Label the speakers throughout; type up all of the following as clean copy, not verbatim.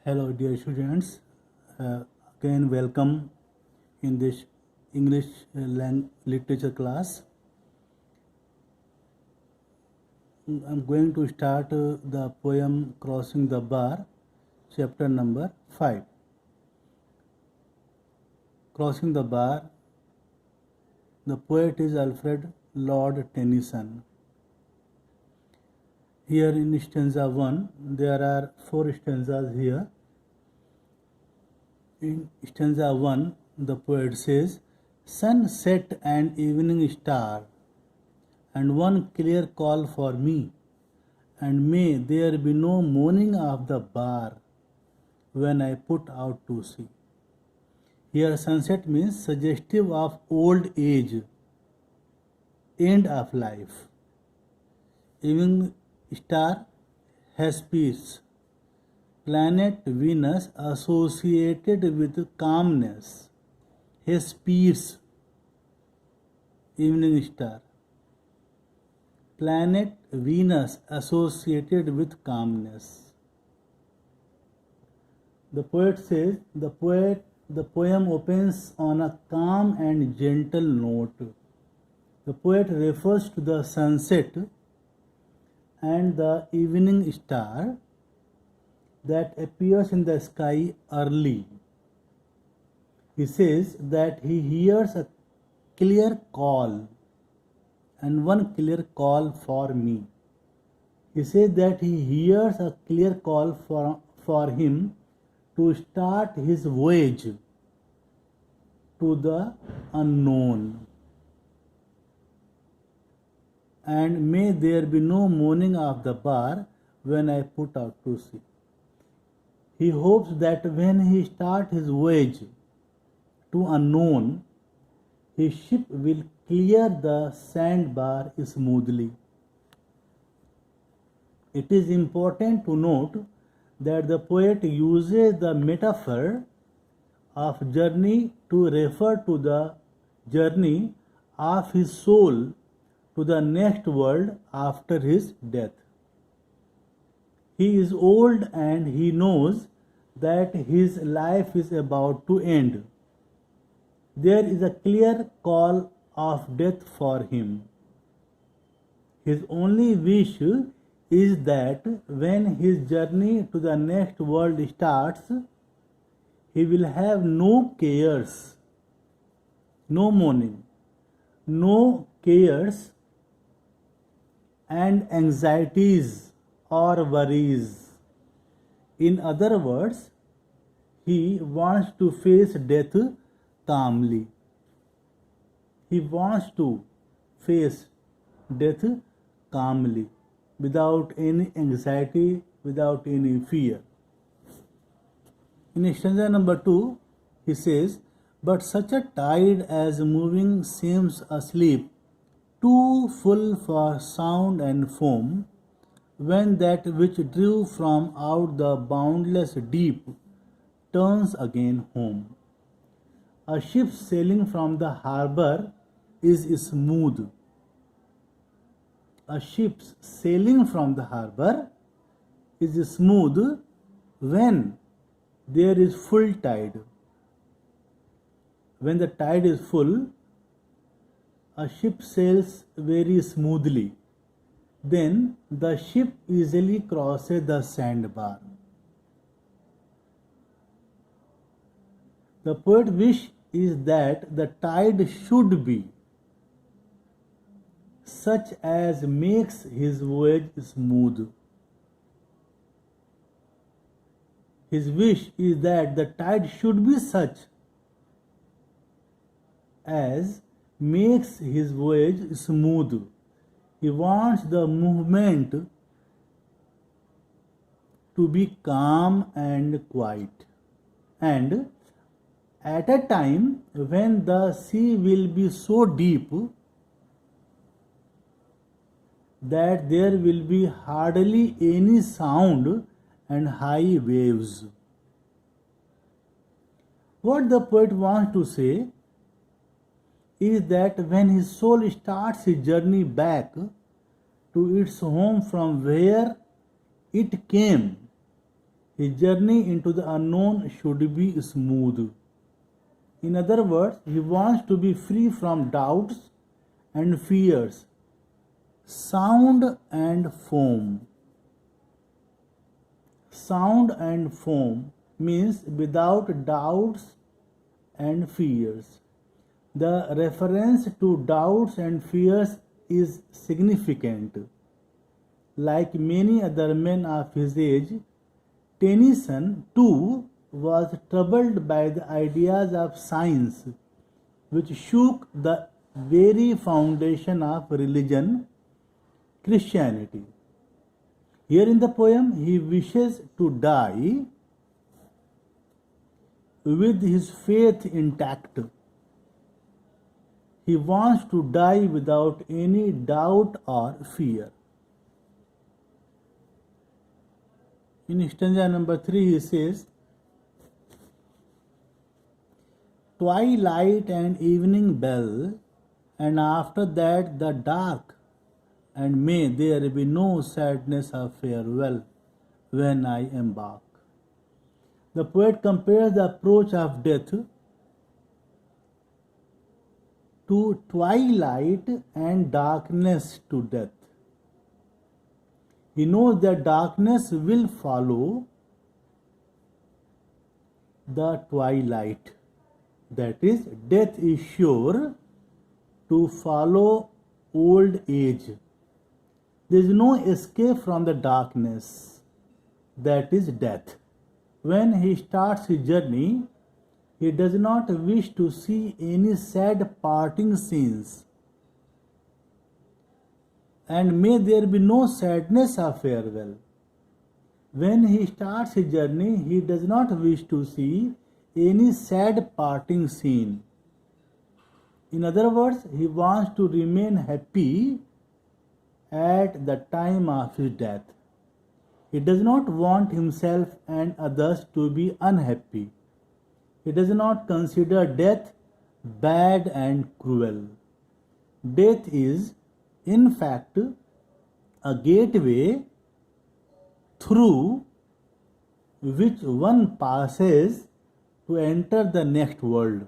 Speaker 1: Hello, dear students. Again, welcome in this English literature class. I'm going to start the poem Crossing the Bar, chapter number 5. Crossing the Bar. The poet is Alfred Lord Tennyson. Here in stanza 1, there are 4 stanzas here. In stanza 1, the poet says, "Sunset and evening star, and one clear call for me, and may there be no moaning of the bar when I put out to sea." Here sunset means suggestive of old age, end of life. Evening star has peace. Planet Venus associated with calmness. Hesperus, evening star. Planet Venus associated with calmness. The poet says the poem opens on a calm and gentle note. The poet refers to the sunset and the evening star that appears in the sky early. He says that he hears a clear call, and one clear call for me. He says that he hears a clear call for him to start his voyage to the unknown. And may there be no moaning of the bar when I put out to sea. He hopes that when he starts his voyage to unknown, his ship will clear the sandbar smoothly. It is important to note that the poet uses the metaphor of journey to refer to the journey of his soul to the next world after his death. He is old and he knows that his life is about to end. There is a clear call of death for him. His only wish is that when his journey to the next world starts, he will have no cares, no mourning, no cares and anxieties or worries. In other words, he wants to face death calmly. He wants to face death calmly, without any anxiety, without any fear. In stanza number 2, he says, "But such a tide as moving seems asleep, too full for sound and foam, when that which drew from out the boundless deep turns again home. A ship sailing from the harbor is smooth." A ship sailing from the harbor is smooth when there is full tide. When the tide is full, a ship sails very smoothly. Then the ship easily crosses the sandbar. The poet's wish is that the tide should be such as makes his voyage smooth. His wish is that the tide should be such as makes his voyage smooth. He wants the movement to be calm and quiet, and at a time when the sea will be so deep that there will be hardly any sound and high waves. What the poet wants to say is that when his soul starts his journey back to its home from where it came, His journey into the unknown should be smooth. In other words, he wants to be free from doubts and fears, sound and foam. Sound and foam means without doubts and fears. The reference to doubts and fears is significant. Like many other men of his age, Tennyson too was troubled by the ideas of science, which shook the very foundation of religion, Christianity. Here in the poem, he wishes to die with his faith intact. He wants to die without any doubt or fear. In stanza number 3, he says, twilight and evening bell, and after that the dark, and may there be no sadness of farewell when I embark. The poet compares the approach of death to twilight and darkness to death. He knows that darkness will follow the twilight. That is, death is sure to follow old age. There is no escape from the darkness. That is death. When he starts his journey, he does not wish to see any sad parting scenes. And may there be no sadness of farewell. When he starts his journey, he does not wish to see any sad parting scene. In other words, he wants to remain happy at the time of his death. He does not want himself and others to be unhappy. He does not consider death bad and cruel. Death is, in fact, a gateway through which one passes to enter the next world.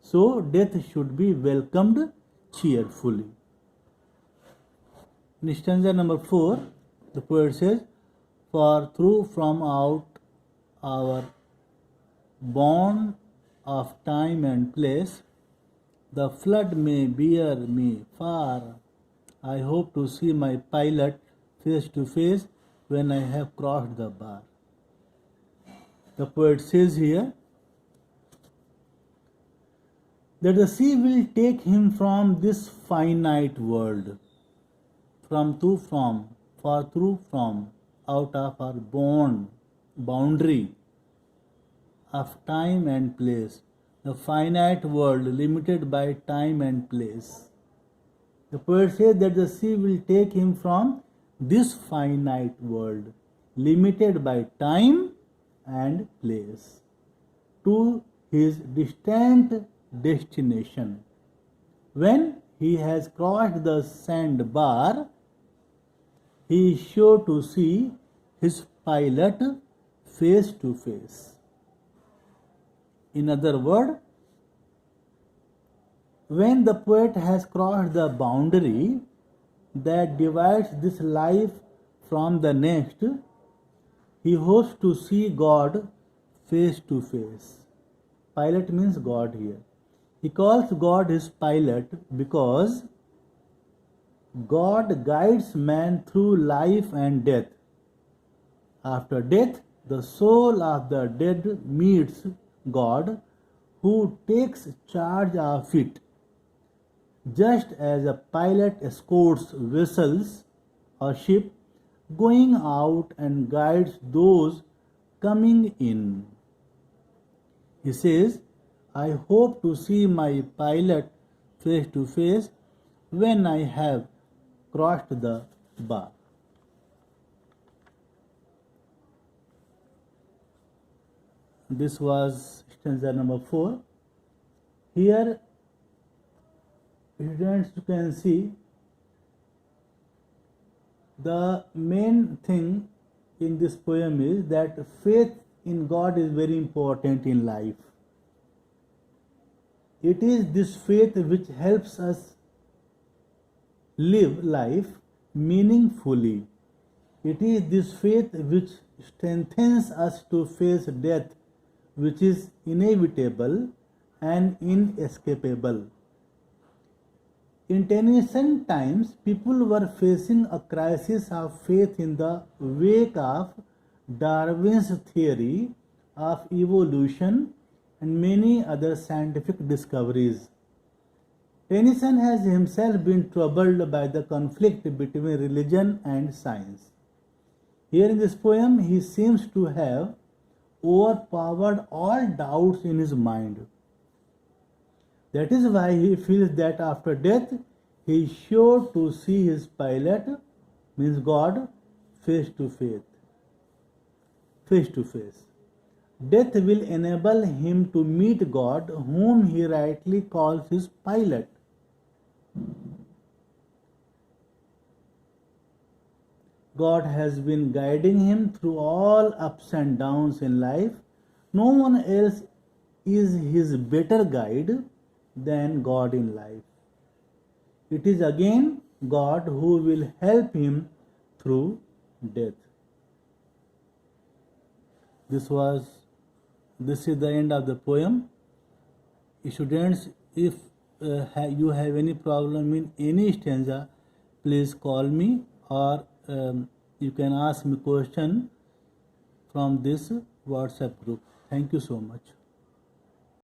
Speaker 1: So, death should be welcomed cheerfully. In stanza number 4, the poet says, for through from out our bond of time and place, the flood may bear me far. I hope to see my pilot face to face when I have crossed the bar. The poet says here that the sea will take him from this finite world, from to from, for through from, out of our boundary of time and place, the finite world limited by time and place. The poet says that the sea will take him from this finite world, limited by time and place, to his distant destination. When he has crossed the sandbar, he is sure to see his pilot face to face. In other words, when the poet has crossed the boundary that divides this life from the next, he hopes to see God face to face. Pilot means God here. He calls God his pilot because God guides man through life and death. After death, the soul of the dead meets God, who takes charge of it, just as a pilot escorts vessels or ship going out and guides those coming in. He says, I hope to see my pilot face to face when I have crossed the bar. This was stanza number 4. Here, students, you can see the main thing in this poem is that faith in God is very important in life. It is this faith which helps us live life meaningfully. It is this faith which strengthens us to face death, which is inevitable and inescapable. In Tennyson times, people were facing a crisis of faith in the wake of Darwin's theory of evolution and many other scientific discoveries. Tennyson has himself been troubled by the conflict between religion and science. Here in this poem, he seems to have overpowered all doubts in his mind. That is why he feels that after death, he is sure to see his pilot, means God, face to face. Death will enable him to meet God, whom he rightly calls his pilot. God has been guiding him through all ups and downs in life. No one else is his better guide than God in life. It is again God who will help him through death. This is the end of the poem. Students, if you have any problem in any stanza, please call me, or you can ask me question from this WhatsApp group. Thank you so much.